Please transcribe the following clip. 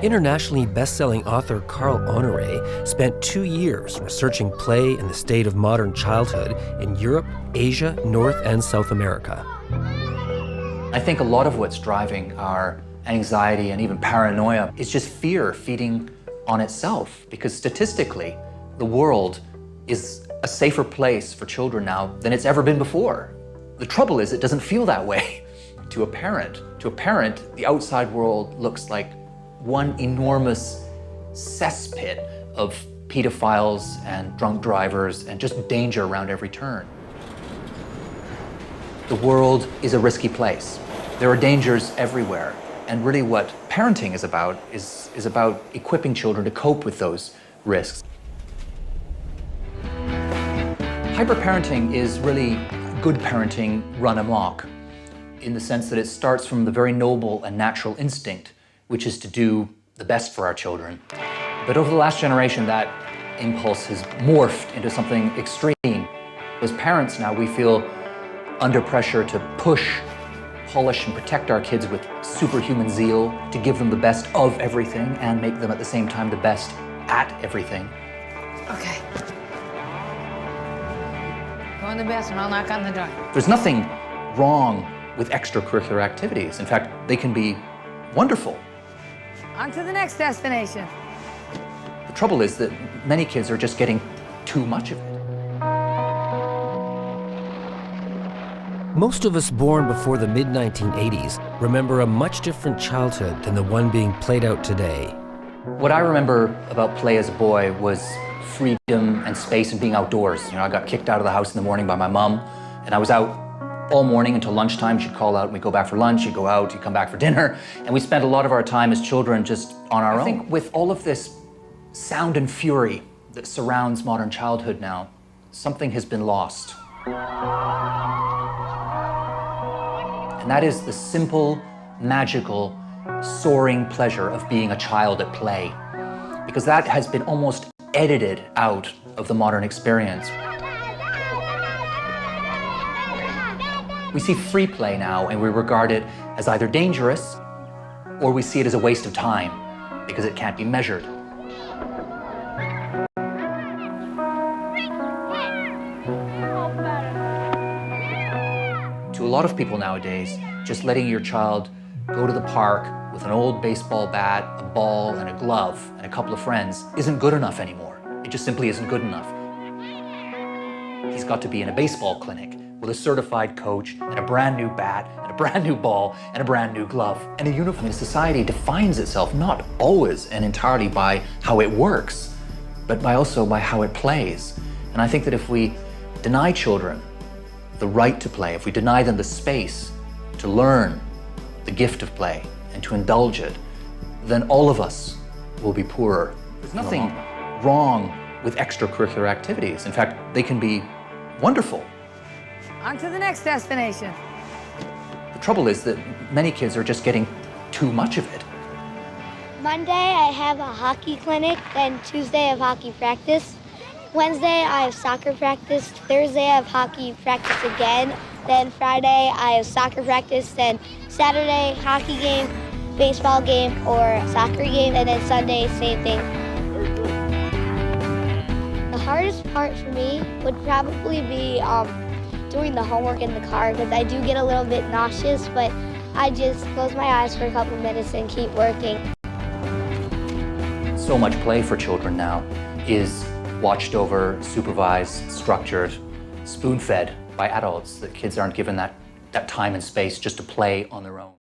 Internationally best-selling author Carl Honoré spent 2 years researching play and the state of modern childhood in Europe, Asia, North and South America. I think a lot of what's driving our anxiety and even paranoia is just fear feeding on itself, because statistically, the world is a safer place for children now than it's ever been before. The trouble is, it doesn't feel that way to a parent. To a parent, the outside world looks like one enormous cesspit of pedophiles and drunk drivers and just danger around every turn. The world is a risky place. There are dangers everywhere. And really what parenting is about is about equipping children to cope with those risks. Hyperparenting is really good parenting run amok, in the sense that it starts from the very noble and natural instinct, which is to do the best for our children. But over the last generation, that impulse has morphed into something extreme. As parents now, we feel under pressure to push, polish, and protect our kids with superhuman zeal, to give them the best of everything and make them at the same time the best at everything. Okay. Go in the bathroom, I'll knock on the door. There's nothing wrong with extracurricular activities. In fact, they can be wonderful. On to the next destination. The trouble is that many kids are just getting too much of it. Most of us born before the mid-1980s remember a much different childhood than the one being played out today. What I remember about play as a boy was freedom and space and being outdoors. You know, I got kicked out of the house in the morning by my mom, and I was out all morning until lunchtime. She'd call out and we'd go back for lunch, you'd go out, you'd come back for dinner, and we spent a lot of our time as children just on our own. I think with all of this sound and fury that surrounds modern childhood now, something has been lost. And that is the simple, magical, soaring pleasure of being a child at play. Because that has been almost edited out of the modern experience. We see free play now and we regard it as either dangerous or we see it as a waste of time because it can't be measured. To a lot of people nowadays, just letting your child go to the park with an old baseball bat, a ball, and a glove, and a couple of friends isn't good enough anymore. It just simply isn't good enough. He's got to be in a baseball clinic with a certified coach and a brand new bat and a brand new ball and a brand new glove and a uniform. I mean, society defines itself not always and entirely by how it works, but also by how it plays. And I think that if we deny children the right to play, if we deny them the space to learn the gift of play and to indulge it, then all of us will be poorer. There's nothing wrong with extracurricular activities. In fact, they can be wonderful. On to the next destination. The trouble is that many kids are just getting too much of it. Monday, I have a hockey clinic, then Tuesday, I have hockey practice. Wednesday, I have soccer practice. Thursday, I have hockey practice again. Then Friday, I have soccer practice. Then Saturday, hockey game, baseball game, or soccer game. And then Sunday, same thing. The hardest part for me would probably be doing the homework in the car, because I do get a little bit nauseous, but I just close my eyes for a couple minutes and keep working. So much play for children now is watched over, supervised, structured, spoon-fed by adults, that kids aren't given that time and space just to play on their own.